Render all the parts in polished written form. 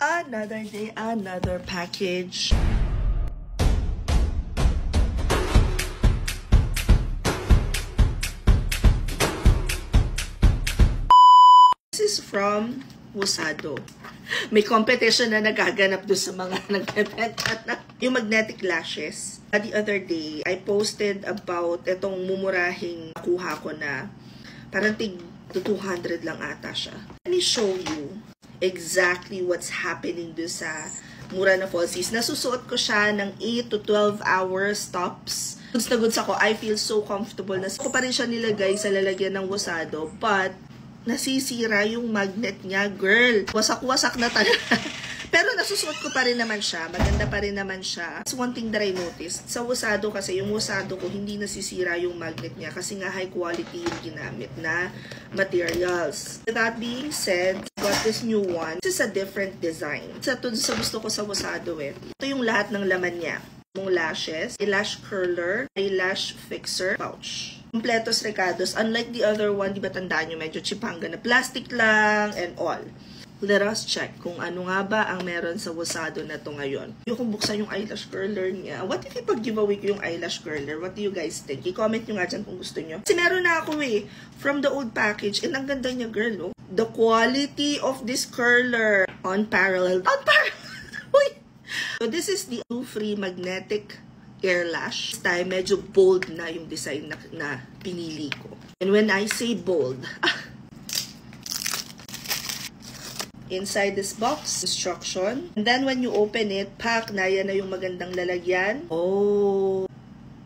Another day, another package. This is from Wosado. May competition na nagaganap doon sa mga nagbebenta na yung magnetic lashes. The other day, I posted about itong mumurahing nakuha ko na parang tig 200 lang ata siya. Let me show you exactly what's happening doon sa mura na falsies. Nasusuot ko siya ng 8 to 12 hours tops. Goods na goods ako. I feel so comfortable. Ako pa rin siya nilagay sa lalagyan ng Wosado, but nasisira yung magnet niya, girl. Wasak-wasak na talaga. Pero nasusuot ko pa rin naman siya. Maganda pa rin naman siya. That's one thing that I noticed. Sa Wosado kasi, yung Wosado ko, hindi nasisira yung magnet niya kasi nga high quality yung ginamit na materials. That being said, got this new one. This is a different design. Sa gusto ko sa Wosado eh. Ito yung lahat ng laman niya. Yung lashes, eyelash curler, eyelash fixer, pouch. Completos recados. Unlike the other one, di ba tandaan nyo, medyo chipanga na plastic lang and all. Let us check kung ano nga ba ang meron sa Wosado na to ngayon. Yung kung buksan yung eyelash curler niya. What if ipag-giveaway ko yung eyelash curler? What do you guys think? I-comment nyo nga dyan kung gusto nyo. Kasi meron na ako eh. From the old package. And ang ganda niya, girl, oh. The quality of this curler. Unparalleled. Uy! So this is the free magnetic air lash. This time, medyo bold na yung design na pinili ko. And when I say bold, inside this box, instruction. And then when you open it, pack na yan na yung magandang lalagyan. Oh.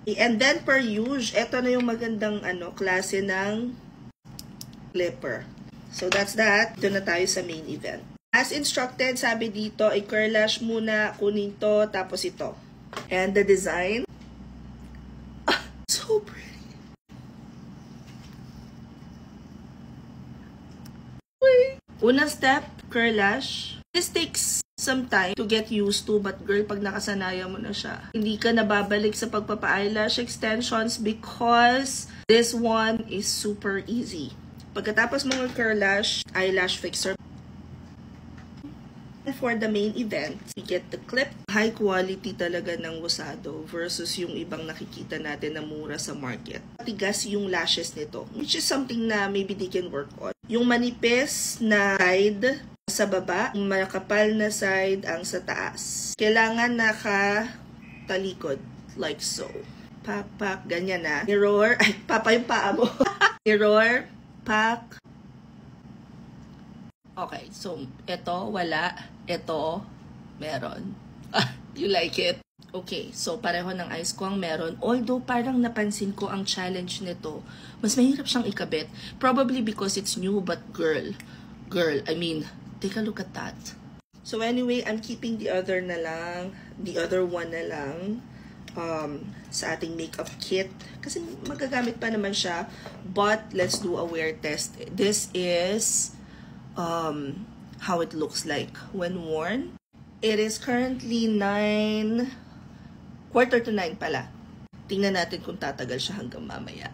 And then per use, eto na yung magandang klase ng clipper. So that's that. Ito na tayo sa main event. As instructed, sabi dito, i-curl lash muna, kunin to, tapos ito. And the design, so pretty. Wait. Unang step, curl lash. This takes some time to get used to, but girl, pag nakasanayan mo na siya, hindi ka nababalik sa pagpapa-eyelash extensions because this one is super easy. Pagkatapos mong curl lash, eyelash fixer. For the main event, we get the clip. High quality talaga ng Wosado versus yung ibang nakikita natin na mura sa market. Tigas yung lashes nito, which is something na maybe they can work on. Yung manipis na side sa baba, yung makapal na side ang sa taas. Kailangan nakatalikod, like so. Pak, ganyan na. Mirror, ay, papa yung paa mo. Mirror, pak. Okay, so, ito, wala. Ito, meron. You like it? Okay, so pareho ng ice ko ang meron. Although, parang napansin ko ang challenge nito. Mas mahirap siyang ikabit. Probably because it's new, but girl, I mean, take a look at that. So anyway, I'm keeping the other one na lang sa ating makeup kit. Kasi magagamit pa naman siya. But, let's do a wear test. This is how it looks like when worn. It is currently 8:45 pala. Tingnan natin kung tatagal siya hanggang mamaya.